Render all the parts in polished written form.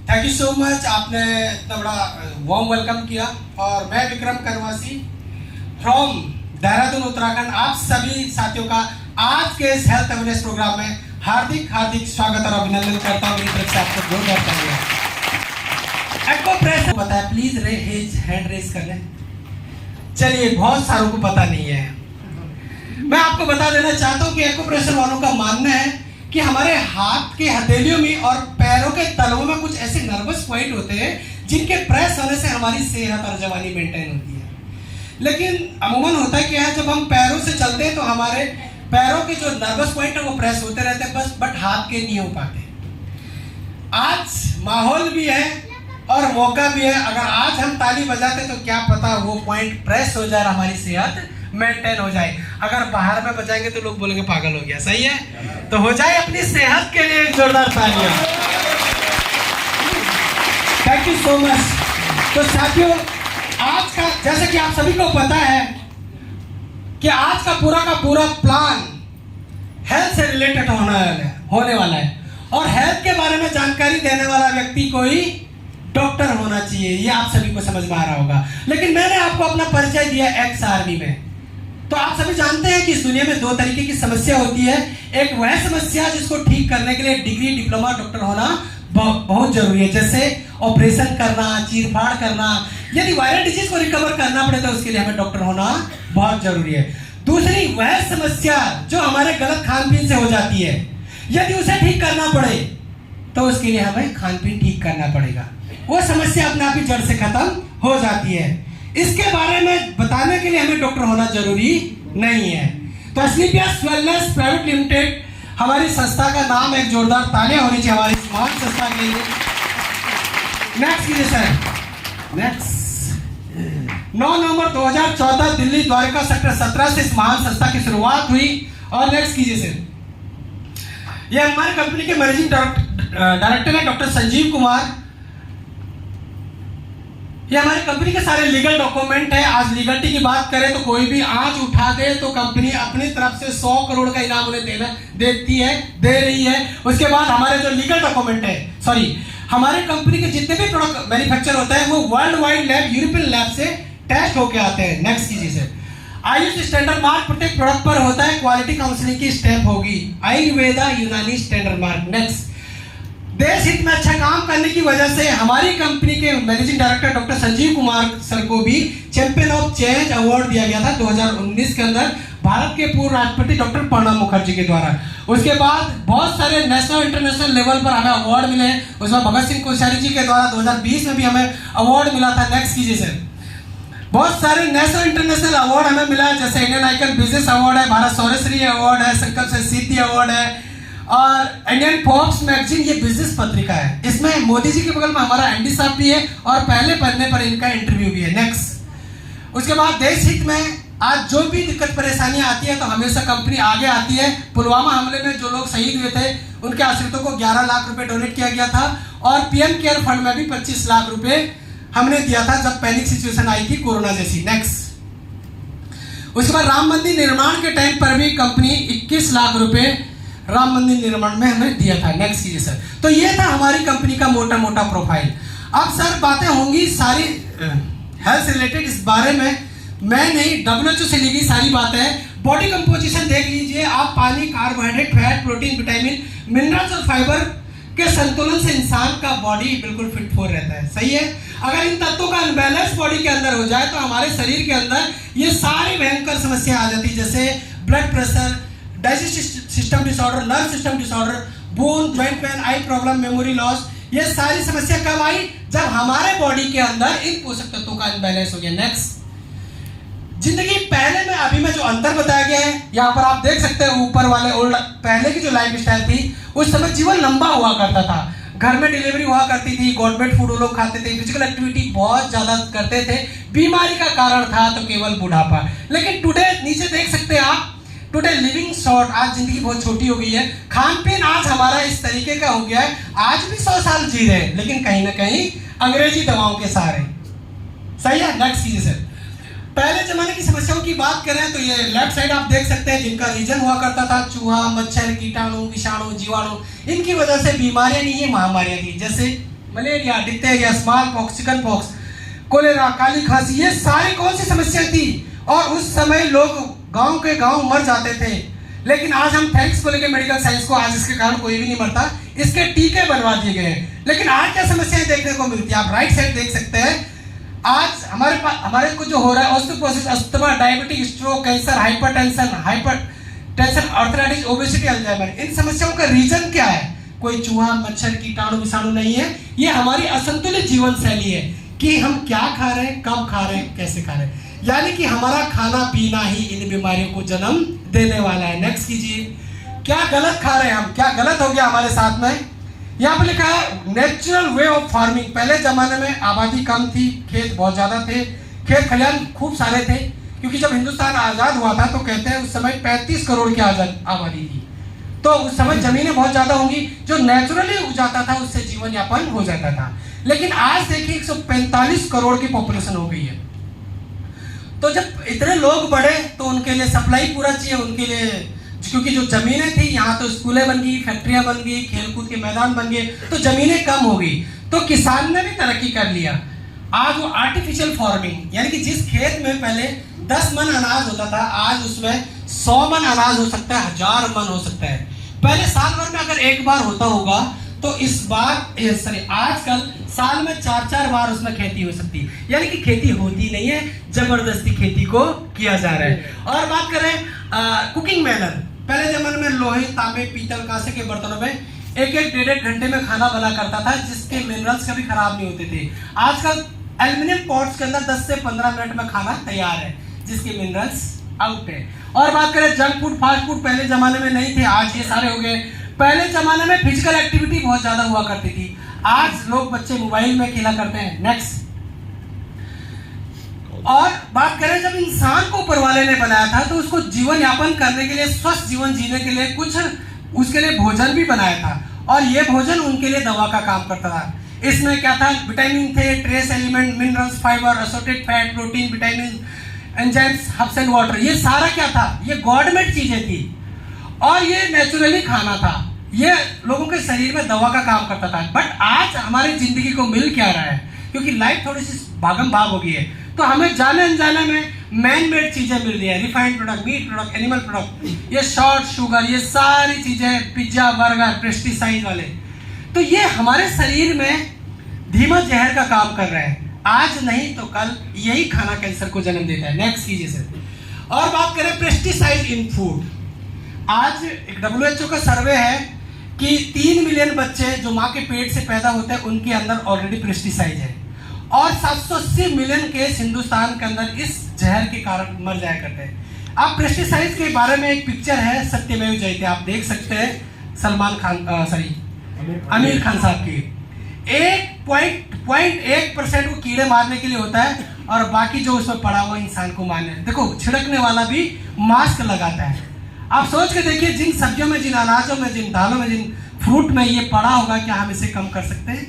Thank you so much, आपने इतना बड़ा वार्म वेलकम किया। और मैं विक्रम करवासी फ्रॉम देहरादून उत्तराखंड आप सभी साथियों का आज के इस हेल्थ अवेयरनेस प्रोग्राम में हार्दिक हार्दिक स्वागत और अभिनंदन करता हूँ। मेरी तरफ से आपको जोरदार तालियां। एक्को प्रेस बताया, प्लीज हैंड रेज कर लें। चलिए, बहुत सारों को पता नहीं है, मैं आपको बता देना चाहता हूँ कि एक्यूप्रेशर वालों का मानना है कि हमारे हाथ के हथेलियों में और पैरों के तलवों में कुछ ऐसे नर्वस पॉइंट होते हैं जिनके प्रेस होने से हमारी सेहत और जवानी मेंटेन होती है। लेकिन अमूमन होता है क्या है, जब हम पैरों से चलते हैं तो हमारे पैरों के जो नर्वस पॉइंट है वो प्रेस होते रहते हैं बस, बट हाथ के नहीं हो पाते। आज माहौल भी है और मौका भी है, अगर आज हम ताली बजाते तो क्या पता वो पॉइंट प्रेस हो जाए, हमारी सेहत मेंटेन हो जाए। अगर बाहर में बजाएंगे तो लोग बोलेंगे पागल हो गया। सही है, तो हो जाए अपनी सेहत के लिए जोरदार तालियां। Thank you so much. तो साथियों, आज का जैसे कि आप सभी को पता है कि आज का पूरा प्लान हेल्थ से रिलेटेड होने वाला है और हेल्थ के बारे में जानकारी देने वाला व्यक्ति कोई डॉक्टर होना चाहिए, ये आप सभी को समझ में आ रहा होगा। लेकिन मैंने आपको अपना परिचय दिया एक्स आर्मी में। तो आप सभी जानते हैं कि इस दुनिया में दो तरीके की समस्या होती है। एक वह समस्या जिसको ठीक करने के लिए डिग्री डिप्लोमा डॉक्टर होना बहुत जरूरी है, जैसे ऑपरेशन करना, चीरफाड़ करना। यदि वायरल डिजीज को रिकवर करना पड़े तो उसके लिए हमें डॉक्टर होना बहुत जरूरी है। दूसरी वह समस्या जो हमारे गलत खान पीन से हो जाती है, यदि उसे ठीक करना पड़े तो उसके लिए हमें खान पीन ठीक करना पड़ेगा, वो समस्या अपने आप ही जड़ से खत्म हो जाती है। इसके बारे में बताने के लिए हमें डॉक्टर होना जरूरी नहीं है। तो एस्क्लेपियस वेलनेस प्राइवेट लिमिटेड हमारी संस्था का नाम, एक जोरदार तालियां होनी चाहिए हमारी इस महान संस्था के लिए। नेक्स्ट कीजिए सर, नेक्स्ट। 9 नवंबर 2014 दिल्ली द्वारका सेक्टर 17 से इस महान संस्था की शुरुआत हुई। और नेक्स्ट कीजिए सर। यह हमारी कंपनी के मैनेजिंग डायरेक्टर है डॉक्टर संजीव कुमार। ये हमारी कंपनी के सारे लीगल डॉक्यूमेंट है। आज लीगलिटी की बात करें तो कोई भी आंच उठा दे तो कंपनी अपनी तरफ से 100 करोड़ का इनाम उन्हें दे रही है। उसके बाद हमारे जो लीगल डॉक्यूमेंट है, हमारे कंपनी के जितने भी प्रोडक्ट मैन्युफैक्चर होता है वो world wide lab, European lab से टेस्ट होके आते हैं। नेक्स्ट कीजिए सर। आयुष स्टैंडर्ड मार्क प्रत्येक प्रोडक्ट पर होता है, क्वालिटी काउंसलिंग की स्टेप होगी। आयुर्वेदा यूनानी स्टैंडर्ड मार्क। नेक्स्ट, देश हित में अच्छा काम करने की वजह से हमारी कंपनी के managing director doctor Sanjeev Kumar sir को भी चैंपियन ऑफ चेंज अवार्ड दिया गया था 2019 के अंदर, भारत के पूर्व राष्ट्रपति डॉक्टर प्रणब मुखर्जी के द्वारा। उसके बाद बहुत सारे नेशनल इंटरनेशनल लेवल पर हमें अवार्ड मिले। उसमें भगत सिंह कोश्यारी जी के द्वारा 2020 में भी हमें अवार्ड मिला था। नेक्स्ट कीजिए सर। बहुत सारे नेशनल इंटरनेशनल अवार्ड हमें मिला, जैसे इंडियन आइकन बिजनेस अवार्ड है, भारत शौर्यश्री अवार्ड है, संकल्प से सिद्धि अवार्ड है और इंडियन फोर्ब्स मैगजीन, ये बिजनेस पत्रिका है। इसमें मोदी जी के बगल में हमारा एमडी साहब भी है और पहले पन्ने पर इनका इंटरव्यू भी है। नेक्स्ट, उसके बाद देश हित में आज जो भी दिक्कत परेशानियां आती है तो हमेशा कंपनी आगे आती है। पुलवामा हमले में जो लोग शहीद हुए थे उनके आश्रितों को 11 लाख रुपए डोनेट किया गया था और पीएम केयर फंड में भी 25 लाख रुपए हमने दिया था जब पैनिक सिचुएशन आई थी कोरोना जैसी। नेक्स्ट, उसके बाद राम मंदिर निर्माण के टाइम पर भी कंपनी 21 लाख रुपए राम मंदिर निर्माण में हमें दिया था। नेक्स्ट कीजिए सर। तो ये था हमारी कंपनी का मोटा प्रोफाइल। अब सर बातें होंगी सारी हेल्थ से रिलेटेड, इस बारे में मैं नहीं, WHO से ली गई सारी बातें हैं। बॉडी कंपोजिशन देख लीजिए आप, पानी, carbohydrate, fat, protein, vitamin, minerals और फाइबर के संतुलन से इंसान का बॉडी बिल्कुल फिट फोर रहता है। सही है, अगर इन तत्वों का अनबैलेंस बॉडी के अंदर हो जाए तो हमारे शरीर के अंदर ये सारी भयंकर समस्या आ जाती है, जैसे blood pressure, digestive system disorder, nerve system disorder, bone, joint pain, eye problem, memory loss. ये सारी समस्या कब आई? जब हमारे बॉडी के अंदर इन पोषक तत्वों का अनबैलेंस हो गया। नेक्स्ट, जिंदगी पहले में अभी में जो अंतर बताया गया है, यहाँ पर आप देख सकते हैं ऊपर वाले ओल्ड पहले की जो लाइफ स्टाइल थी, उस समय जीवन लंबा हुआ करता था, घर में डिलीवरी हुआ करती थी, गवर्नमेंट फूड लोग खाते थे, फिजिकल एक्टिविटी बहुत ज्यादा करते थे, बीमारी का कारण था तो केवल बुढ़ापा। लेकिन टुडे नीचे देख सकते हैं आप, टुडे लिविंग शॉर्ट, आज जिंदगी बहुत छोटी हो गई है। खान पीन आज हमारा इस तरीके का हो गया है, आज भी 100 साल जी रहे हैं लेकिन कहीं ना कहीं अंग्रेजी दवाओं के सहारे। सही है, नेक्स्ट कीजिए सर। पहले जमाने की समस्याओं की बात करें तो ये लेफ्ट साइड आप देख सकते हैं जिनका रीजन हुआ करता था चूहा, मच्छर, कीटाणु, विषाणु, जीवाणु, इनकी वजह से बीमारियां नहीं, ये महामारियां थी। जैसे malaria, diphtheria, smallpox, chickenpox, cholera, काली खांसी, ये सारी कौन सी समस्या थी? और उस समय लोग गांव के गांव मर जाते थे। लेकिन आज हम थैंक्स बोले कि मेडिकल साइंस को, आज इसके कारण कोई भी नहीं मरता, इसके टीके बनवा दिए गए हैं। लेकिन आज क्या समस्याएं देखने को मिलती है? आप राइट साइड देख सकते हैं। आज हमारे को जो हो रहा है osteoporosis, asthma, diabetic, stroke, cancer, hypertension, arthritis, obesity, Alzheimer, इन समस्याओं का रीजन क्या है? कोई चूहा, मच्छर, कीटाणु, विषाणु नहीं है। ये हमारी असंतुलित जीवन शैली है कि हम क्या खा रहे हैं, कब खा रहे हैं, कैसे खा रहे हैं। यानी कि हमारा खाना पीना ही इन बीमारियों को जन्म देने वाला है। नेक्स्ट कीजिए, क्या गलत खा रहे हैं हम, क्या गलत हो गया हमारे साथ में? यहाँ पर लिखा है नेचुरल वे ऑफ फार्मिंग। पहले जमाने में आबादी कम थी, खेत बहुत ज्यादा थे, खेत खलिहान खूब सारे थे, क्योंकि जब हिंदुस्तान आजाद हुआ था तो कहते हैं उस समय 35 करोड़ की आबादी थी। तो उस समय जमीनें बहुत ज्यादा होंगी, जो नेचुरली उग जाता था उससे जीवन यापन हो जाता था। लेकिन आज देखिए 145 करोड़ की पॉपुलेशन हो गई है। तो जब इतने लोग बढ़े तो उनके लिए सप्लाई पूरा चाहिए, उनके लिए, क्योंकि जो जमीनें थी, यहाँ तो स्कूलें बन गई, फैक्ट्रियां बन गई, खेलकूद के मैदान बन गए, तो जमीनें कम हो गई। तो किसान ने भी तरक्की कर लिया। आज वो आर्टिफिशियल फार्मिंग, यानी कि जिस खेत में पहले 10 मन अनाज होता था, आज उसमें 100 मन अनाज हो सकता है, 1000 मन हो सकता है। पहले साल भर में अगर एक बार होता होगा तो आजकल साल में 4-4 बार उसमें खेती हो सकती है। यानी कि खेती होती नहीं है, जबरदस्ती खेती को किया जा रहा है। और बात करें कुकिंग मैनर, पहले जमाने में लोहे, तांबे, पीतल, कांसे के बर्तनों में 1-1, 1.5 घंटे में खाना बना करता था, जिसके मिनरल्स कभी खराब नहीं होते थे। आजकल एल्युमिनियम पॉट्स के अंदर 10 से 15 मिनट में खाना तैयार है, जिसके मिनरल्स आउट है। और बात करें जंक फूड, फास्ट फूड, पहले जमाने में नहीं थे, आज ये सारे हो गए। पहले जमाने में फिजिकल एक्टिविटी बहुत ज्यादा हुआ करती थी, आज लोग बच्चे मोबाइल में खेला करते हैं। नेक्स्ट, और बात करें जब इंसान को ऊपर वाले ने बनाया था तो उसको जीवन यापन करने के लिए, स्वस्थ जीवन जीने के लिए कुछ उसके लिए भोजन भी बनाया था, और ये भोजन उनके लिए दवा का काम करता था। इसमें क्या था? विटामिन थे, trace element, minerals, fibre, assorted fat, protein, vitamin, enzymes, herbs and water, ये सारा क्या था? ये गॉडमेड चीजें थी, और ये नेचुरली खाना था, ये लोगों के शरीर में दवा का काम करता था। बट आज हमारी जिंदगी को मिल क्या रहा है? क्योंकि लाइफ थोड़ी सी भागम भाग हो गई है, तो हमें जाने अनजाने में मैन मेड चीजें मिल रही है, refined product, meat product, animal product, ये शॉर्ट शुगर, ये सारी चीजें, पिज्जा, बर्गर, पेस्टिसाइड वाले, तो ये हमारे शरीर में धीमा जहर का काम कर रहे हैं। आज नहीं तो कल यही खाना कैंसर को जन्म देता है। नेक्स्ट कीजिए सर। और बात करें पेस्टिसाइड इन फूड, आज एक WHO का सर्वे है कि 3 मिलियन बच्चे जो माँ के पेट से पैदा होते हैं उनके अंदर ऑलरेडी पेस्टिसाइड है, और 780 मिलियन केस हिंदुस्तान के अंदर इस जहर के कारण मर जाया करते हैं। अब पेस्टिसाइड के बारे में एक पिक्चर है सत्यमेव जयते, आप देख सकते हैं, सलमान खान आमिर खान साहब की। 1.1% वो कीड़े मारने के लिए होता है, और बाकी जो उसमें पड़ा हुआ इंसान को मारने। देखो, छिड़कने वाला भी मास्क लगाता है। आप सोच के देखिए, जिन सब्जियों में, जिन अनाजों में, जिन दालों में, जिन फ्रूट में ये पड़ा होगा, क्या हम इसे कम कर सकते हैं?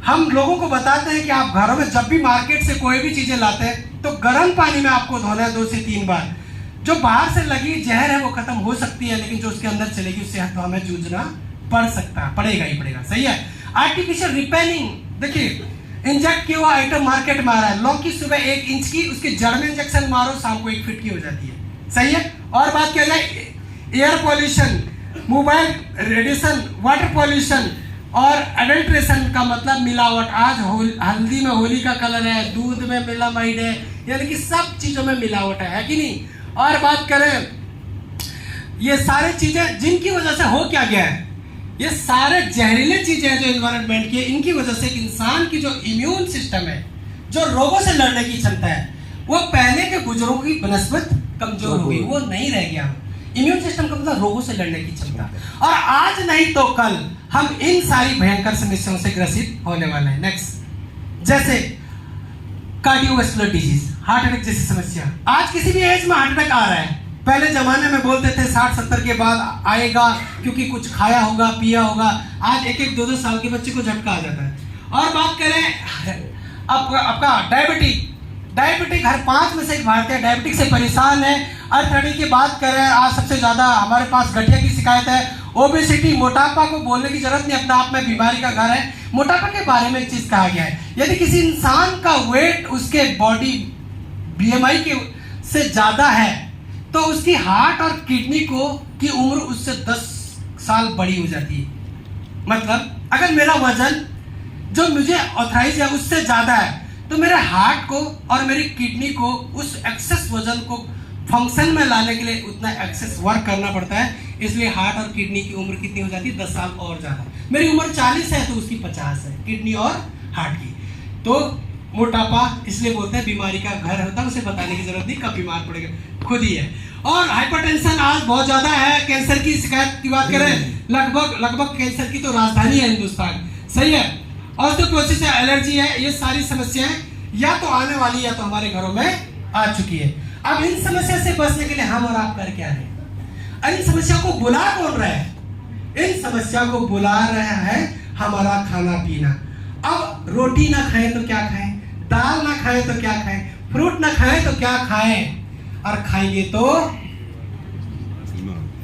हम लोगों को बताते हैं कि आप घरों में जब भी मार्केट से कोई भी चीजें लाते हैं तो गर्म पानी में आपको धोना है 2 से 3 बार। जो बाहर से लगी जहर है वो खत्म हो सकती है, लेकिन जो उसके अंदर चलेगी उससे तो हमें जूझना पड़ेगा ही पड़ेगा। सही है। आर्टिफिशियल रिपेयरिंग, देखिए इंजेक्ट किया हुआ आइटम मार्केट में आ रहा है। लौकी सुबह 1 इंच की, उसके जड़ में इंजेक्शन मारो, शाम को 1 फीट की हो जाती है। सही है। और बात किया जाए air pollution, mobile radiation, water pollution और एडल्ट्रेशन का मतलब मिलावट। आज हल्दी में होली का कलर है, दूध में मिलामाइड है, यानी कि सब चीजों में मिलावट है कि नहीं। और बात करें ये सारे चीजें जिनकी वजह से हो क्या गया है, ये सारे जहरीले चीजें जो एनवायरनमेंट की, इनकी वजह से इंसान की जो इम्यून सिस्टम है, जो रोगों से लड़ने की क्षमता है, वो पहले के बुजुर्गों की बनस्पत कमजोर हो गई, वो नहीं रह गया। इम्यून सिस्टम का मतलब रोगों से लड़ने की क्षमता, और आज नहीं तो कल हम इन सारी भयंकर समस्याओं से ग्रसित होने वाले हैं। नेक्स्ट, जैसे कार्डियोवैस्कुलर डिजीज, हार्ट अटैक जैसी समस्या। आज किसी भी एज में हार्ट अटैक आ रहा है। पहले जमाने में बोलते थे 60-70 के बाद आएगा, क्योंकि कुछ खाया होगा, पिया होगा। आज 1-1, 2-2 साल के बच्चे को झटका आ जाता है। और बात करें आपका डायबिटिक, हर 5 में से एक भारतीय डायबिटिक से परेशान है। अर्थार्डी की बात करें, आज सबसे ज्यादा हमारे पास गठिया की शिकायत है, ओबेसिटी, मोटापा को बोलने की जरूरत नहीं, अपने आप में बीमारी का घर है। मोटापा के बारे में एक चीज कहा गया है, यदि किसी इंसान का वेट उसके बॉडी बीएमआई के से ज्यादा है तो उसकी हार्ट और किडनी की उम्र उससे 10 साल बड़ी हो जाती है। मतलब अगर मेरा वजन जो मुझे ऑथराइज है उससे ज्यादा है तो मेरे हार्ट को और मेरी किडनी को उस एक्सेस वजन को फंक्शन में लाने के लिए उतना एक्सेस वर्क करना पड़ता है। इसलिए हार्ट और किडनी की उम्र कितनी हो जाती है? 10 साल और ज्यादा। मेरी उम्र 40 है तो उसकी 50 है, किडनी और हार्ट की। तो मोटापा इसलिए बोलते हैं बीमारी का घर होता है, उसे बताने की जरूरत नहीं, कब बीमार पड़ेगा खुद ही है। और हाइपरटेंशन आज बहुत ज्यादा है। कैंसर की शिकायत की बात करें, लगभग कैंसर की तो राजधानी है हिंदुस्तान, सही है। ऑस्टियोपोरोसिस है, एलर्जी है, ये सारी समस्याएं या तो आने वाली या तो हमारे घरों में आ चुकी है। अब इन समस्या से बचने के लिए हम और आप कर क्या रहे हैं? इन समस्या को बुला कौन रहा है? इन समस्या को बुला रहा है हमारा खाना पीना। अब रोटी ना खाएं तो क्या खाएं, दाल ना खाएं तो क्या खाएं, फ्रूट ना खाएं तो क्या खाएं, और खाएंगे तो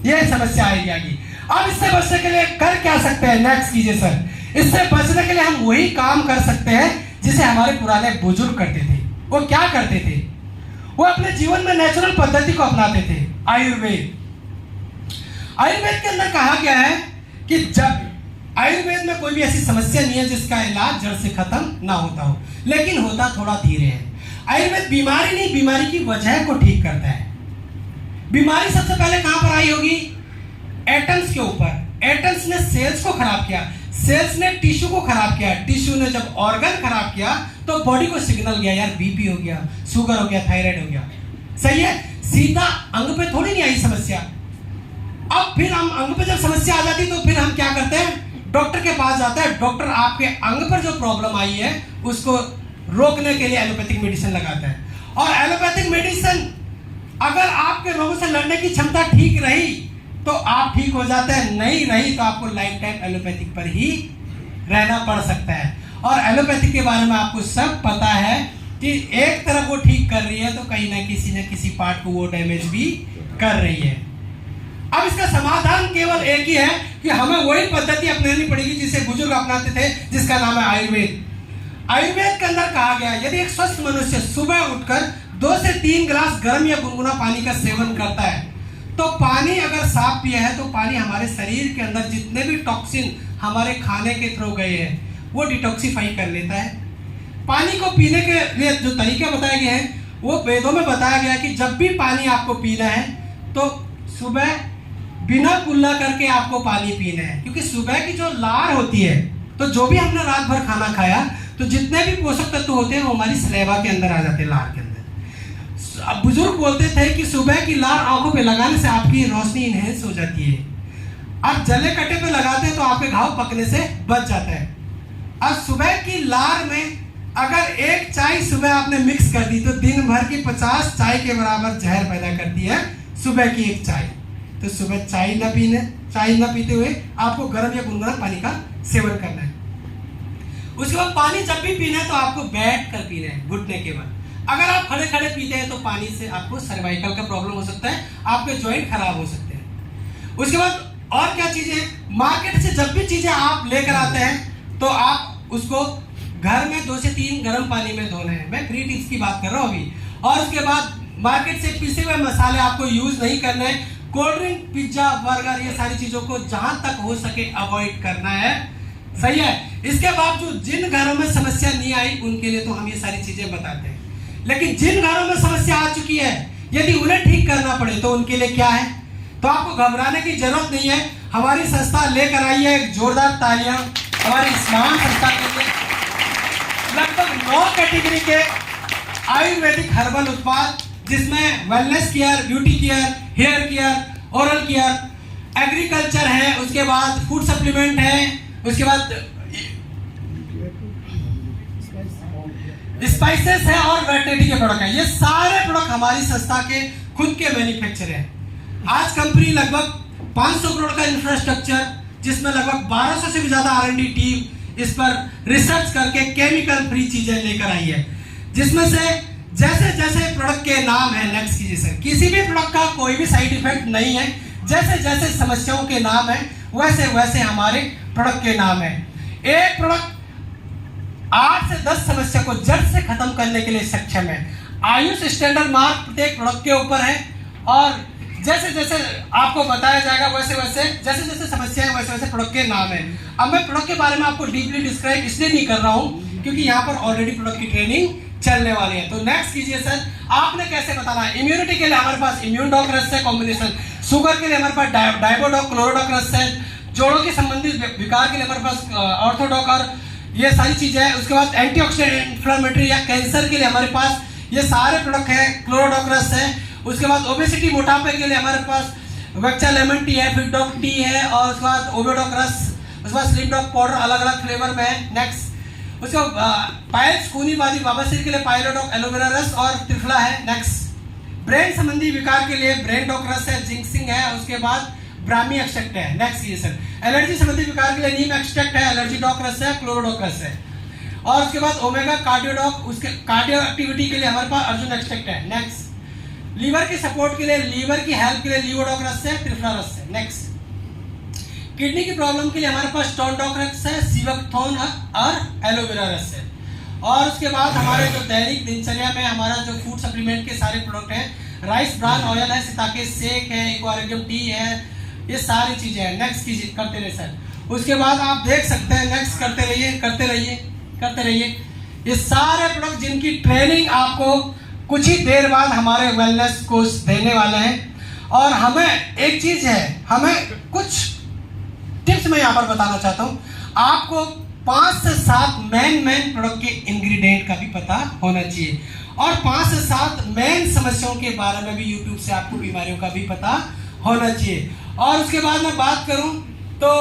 ये समस्या आएगी। अब इससे बचने के लिए कर क्या सकते हैं? नेक्स्ट कीजिए सर। इससे बचने के लिए हम वही काम कर सकते हैं जिसे हमारे पुराने बुजुर्ग करते थे। वो क्या करते थे? वो अपने जीवन में नेचुरल पद्धति को अपनाते थे। आयुर्वेद के अंदर कहा गया है कि जब आयुर्वेद में कोई भी ऐसी समस्या नहीं है जिसका इलाज जड़ से खत्म ना होता हो, लेकिन होता थोड़ा धीरे है। आयुर्वेद बीमारी नहीं, बीमारी की वजह को ठीक करता है। बीमारी सबसे पहले कहां पर आई होगी? एटम्स के ऊपर। एटम्स ने सेल्स को खराब किया, सेल्स ने टिश्यू को खराब किया, टिश्यू ने जब ऑर्गन खराब किया तो बॉडी को सिग्नल गया, यार बीपी हो गया, शुगर हो गया, थायराइड हो गया, सही है। सीधा अंग पे थोड़ी नहीं आई समस्या। अब फिर हम अंग पे जब समस्या आ जाती तो फिर हम क्या करते हैं? डॉक्टर के पास जाते हैं। डॉक्टर आपके अंग पर जो प्रॉब्लम आई है उसको रोकने के लिए एलोपैथिक मेडिसिन लगाता है। और एलोपैथिक मेडिसिन अगर आपके रोगों से लड़ने की क्षमता ठीक रही तो आप ठीक हो जाते हैं, नहीं रही तो आपको लाइफ टाइम एलोपैथिक पर ही रहना पड़ सकता है। और एलोपैथिक के बारे में आपको सब पता है कि एक तरफ वो ठीक कर रही है तो कहीं ना किसी पार्ट को वो डैमेज भी कर रही है। अब इसका समाधान केवल एक ही है कि हमें वही पद्धति अपनानी पड़ेगी जिसे बुजुर्ग अपनाते थे, जिसका नाम है आयुर्वेद। आयुर्वेद के अंदर कहा गया यदि एक स्वस्थ मनुष्य सुबह उठकर 2 से 3 गिलास गर्म या गुनगुना पानी का सेवन करता है तो पानी अगर साफ पिया है तो पानी हमारे शरीर के अंदर जितने भी टॉक्सिन हमारे खाने के थ्रू गए हैं वो डिटॉक्सिफाई कर लेता है। पानी को पीने के लिए जो तरीके बताए गए हैं वो वेदों में बताया गया कि जब भी पानी आपको पीना है तो सुबह बिना कुल्ला करके आपको पानी पीना है, क्योंकि सुबह की जो लार होती है तो जो भी हमने रात भर खाना खाया तो जितने भी पोषक तत्व होते हैं वो हमारी स्लेवा के अंदर आ जाते हैं, लार के अंदर। अब बुजुर्ग बोलते थे कि सुबह की लार आंखों पे लगाने से आपकी रोशनी इनहेंस हो जाती है। आप जले कटे पे लगाते हैं तो आपके घाव पकने से बच जाता है। अब सुबह की लार में अगर एक चाय सुबह आपने मिक्स कर दी तो दिन भर की 50 चाय के बराबर जहर पैदा करती है सुबह की एक चाय। तो सुबह चाय न पीते हुए आपको गर्म या गुनगुना पानी का सेवन करना है। उसके बाद पानी जब भी पीना है तो आपको बैठ कर पीना है, घुटने के बल। अगर आप खड़े खड़े पीते हैं तो पानी से आपको सर्वाइकल का प्रॉब्लम हो सकता है, आपके जॉइंट खराब हो सकते हैं। उसके बाद और क्या चीजें, मार्केट से जब भी चीजें आप लेकर आते हैं तो आप उसको घर में 2 से 3 गर्म पानी में धोना है। मैं फ्री टिप्स की बात कर रहा हूँ अभी। और उसके बाद मार्केट से पिसे हुए मसाले आपको यूज नहीं करने हैं। कोल्ड ड्रिंक, पिज्जा, बर्गर, ये सारी चीजों को जहां तक हो सके अवॉइड करना है, सही है। इसके बावजूद जिन घरों में समस्या नहीं आई उनके लिए तो हम ये सारी चीजें बताते हैं, लेकिन जिन घरों में समस्या आ चुकी है यदि उन्हें ठीक करना पड़े तो उनके लिए क्या है? तो आपको घबराने की जरूरत नहीं है। हमारी संस्था लेकर आई है एक जोरदार तालियां हमारी इस महान संस्था के लिए। लगभग 9 कैटेगरी के आयुर्वेदिक हर्बल उत्पाद, जिसमें wellness care, beauty care, hair care, oral care, agriculture है, उसके बाद फूड सप्लीमेंट है, उसके बाद स्पाइसेस है और वेटरनरी के प्रोडक्ट है। ये सारे प्रोडक्ट हमारी संस्था के खुद के मैन्युफैक्चर है। आज कंपनी लगभग 500 करोड़ का इंफ्रास्ट्रक्चर, जिसमें लगभग 1200 से भी ज्यादा R&D टीम इस पर रिसर्च करके केमिकल फ्री चीजें लेकर आई है, जिसमें से जैसे जैसे प्रोडक्ट के नाम है, नेक्स्ट कीजिए सर, किसी भी प्रोडक्ट का कोई भी साइड इफेक्ट नहीं है। जैसे जैसे समस्याओं के नाम है वैसे वैसे हमारे प्रोडक्ट के नाम है। एक प्रोडक्ट 8 से 10 समस्या को जड़ से खत्म करने के लिए सक्षम है। आयुष स्टैंडर्ड मार्क प्रत्येक प्रोडक्ट के ऊपर है और जैसे जैसे आपको बताया जाएगा वैसे वैसे जैसे जैसे समस्या है वैसे वैसे प्रोडक्ट के नाम है। अब मैं प्रोडक्ट के बारे में आपको डीपली डिस्क्राइब इसलिए नहीं कर रहा हूँ क्योंकि यहाँ पर ऑलरेडी प्रोडक्ट की ट्रेनिंग चलने वाली है। तो नेक्स्ट कीजिए सर, आपने कैसे बताना है। इम्यूनिटी के लिए हमारे पास इम्यून डॉक रस है कॉम्बिनेशन, शुगर के लिए हमारे पास डाइबोडॉक क्लोरोडॉक रस है, जोड़ों के संबंधित विकार के लिए हमारे पास ऑर्थोडॉक और ये सारी चीजें हैं। उसके बाद एंटीऑक्सीडेंट इन्फ्लेमेटरी या कैंसर के लिए हमारे पास ये सारे प्रोडक्ट है, क्लोरोडॉक रस है। उसके बाद ओबेसिटी मोटापे के लिए हमारे पास वेक्चा लेमन टी है, फिटडॉक टी है और उसके बाद ओबेडॉक रस, उसके बाद स्लिम डॉक पाउडर अलग अलग फ्लेवर में है। नेक्स्ट उसके पाइल्स खूनी बादी बवासीर के लिए पाइलोडॉक एलोवेरा रस और त्रिफला है। नेक्स्ट ब्रेन संबंधी विकार के लिए ब्रेन डॉक रस है, जिंक्सिंग है, उसके बाद ब्राह्मी एक्सट्रैक्ट है। नेक्स्ट ये सर, एलर्जी संबंधी विकार के लिए नीम एक्सट्रैक्ट है, एलर्जी डॉक रस है, क्लोरोडॉक रस है और उसके बाद ओमेगा कार्डियोडॉक, उसके कार्डियो एक्टिविटी के लिए हमारे पास अर्जुन एक्सट्रैक्ट है। नेक्स्ट लीवर की सपोर्ट के लिए, लीवर की हेल्प के लिए लीवोडॉक रस है, त्रिफला रस है। नेक्स्ट किडनी की प्रॉब्लम के लिए हमारे पास स्टोनडॉक रस है, सीवकथोन और एलोवेरा रस है। और उसके बाद हमारे जो दैनिक दिनचर्या में हमारा जो फूड सप्लीमेंट के सारे प्रोडक्ट हैं, राइस ब्रान ऑयल है, सिताके सेक है, इक्वारियम टी है, ये सारी चीजें हैं। नेक्स्ट कीजिए, करते रहे सर। उसके बाद आप देख सकते हैं, नेक्स्ट करते रहिए करते रहिए करते रहिए। ये सारे प्रोडक्ट जिनकी ट्रेनिंग आपको कुछ ही देर बाद हमारे वेलनेस कोर्स देने वाले हैं। और हमें एक चीज है, हमें कुछ टिप्स मैं यहाँ पर बताना चाहता हूँ। आपको 5 से 7 मेन प्रोडक्ट के इंग्रेडिएंट का भी पता होना चाहिए और 5 से 7 मेन समस्याओं के बारे में भी यूट्यूब से आपको बीमारियों का भी पता होना चाहिए। और उसके बाद मैं बात करूं तो